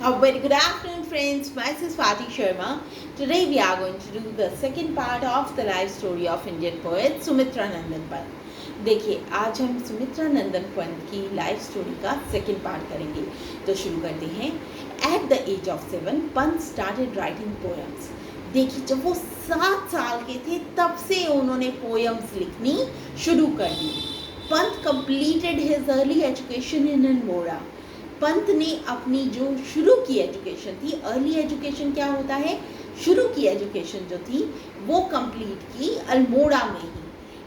A very good afternoon, friends. Myself is Swati Sharma. Today we are going to do the second part of the life story of Indian poet Sumitra Nandan Pant. देखिए, आज हम सुमित्रा नंदन पंत की life story का second part करेंगे. तो शुरू करते हैं. At the age of 7 Pant started writing poems. देखिए, जब वो 7 साल के थे तब से उन्होंने पोएम्स लिखनी शुरू कर दी. Pant completed his early education in Almora. Pant ने अपनी जो शुरू की एजुकेशन थी, अर्ली एजुकेशन क्या होता है, शुरू की एजुकेशन जो थी वो कंप्लीट की अल्मोड़ा में ही.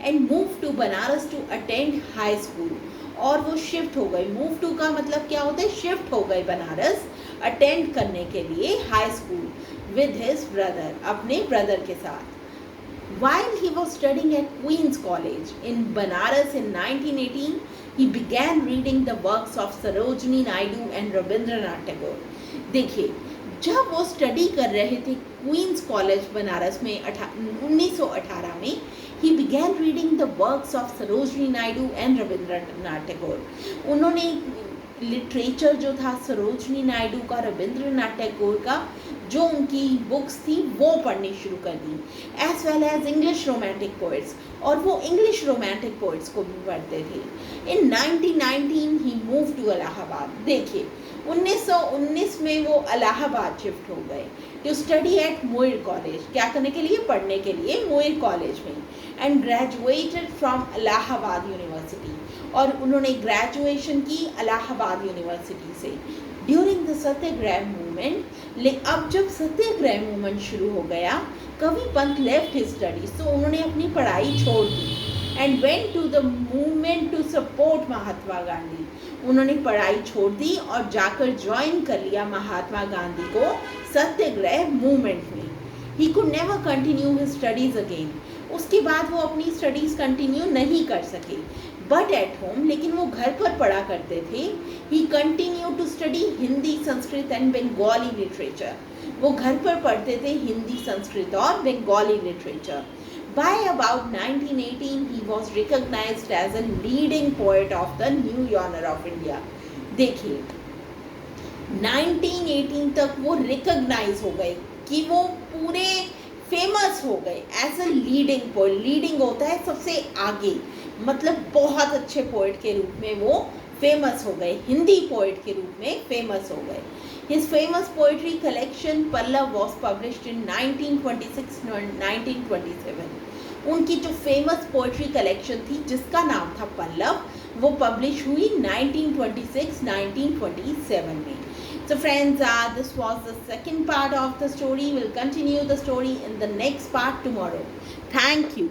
And move to Banaras to attend high school. और वो शिफ्ट हो गई. मूव टू का मतलब क्या होता है, शिफ्ट हो गई बनारस अटेंड करने के लिए high school with his brother, अपने ब्रदर के साथ. While he was studying at Queen's College in Banaras in 1918, he began reading the works of Sarojini Naidu and Rabindranath Tagore. देखिए, जब वो स्टडी कर रहे थे क्वींस कॉलेज बनारस में 1918 में, he began reading the works of Sarojini Naidu and Rabindranath Tagore. उन्होंने literature जो था सरोजनी नायडू का, रविंद्रनाथ टैगोर का, जो उनकी बुक्स थी वो पढ़नी शुरू कर दी. As well as English romantic poets, और वो इंग्लिश रोमांटिक पोइट्स को भी पढ़ते थे. In 1919 he move to Allahabad. देखिए, 1919 में वो इलाहाबाद शिफ्ट हो गए to study at Moir college. क्या करने के लिए, पढ़ने के लिए मोइर कॉलेज में. And graduated from Allahabad university. और उन्होंने ग्रेजुएशन की इलाहाबाद यूनिवर्सिटी से. ड्यूरिंग द सत्याग्रह मूवमेंट, अब जब सत्याग्रह मूवमेंट शुरू हो गया, कवि पंत लेफ्ट हिज स्टडीज. तो उन्होंने अपनी पढ़ाई छोड़ दी and went to the movement to support Mahatma Gandhi. उन्होंने पढ़ाई छोड़ दी और जाकर ज्वाइन कर लिया महात्मा गांधी को सत्याग्रह मूवमेंट में. He could never continue his studies again. उसके बाद वो अपनी स्टडीज़ कंटिन्यू नहीं कर सके. बट एट होम, लेकिन वो घर पर पढ़ा करते थे. He continue to study Hindi, Sanskrit and Bengali literature. वो घर पर पढ़ते थे हिंदी, संस्कृत और Bengali literature. By about 1918, he was recognized as a leading poet of the new genre of India. देखिए, 1918 तक वो रिकॉग्नाइज हो गए कि वो पूरे फेमस हो गए as a leading poet. Leading होता है सबसे आगे, मतलब बहुत अच्छे पोएट के रूप में वो फेमस हो गए, हिंदी पोएट के रूप में फेमस हो गए. His famous poetry collection Pallav was published in 1926-1927. उनकी जो फेमस पोएट्री कलेक्शन थी जिसका नाम था पल्लव, वो पब्लिश हुई 1926-1927 में. So friends, this was the second part of the story. We'll continue the story in the next part tomorrow. Thank you.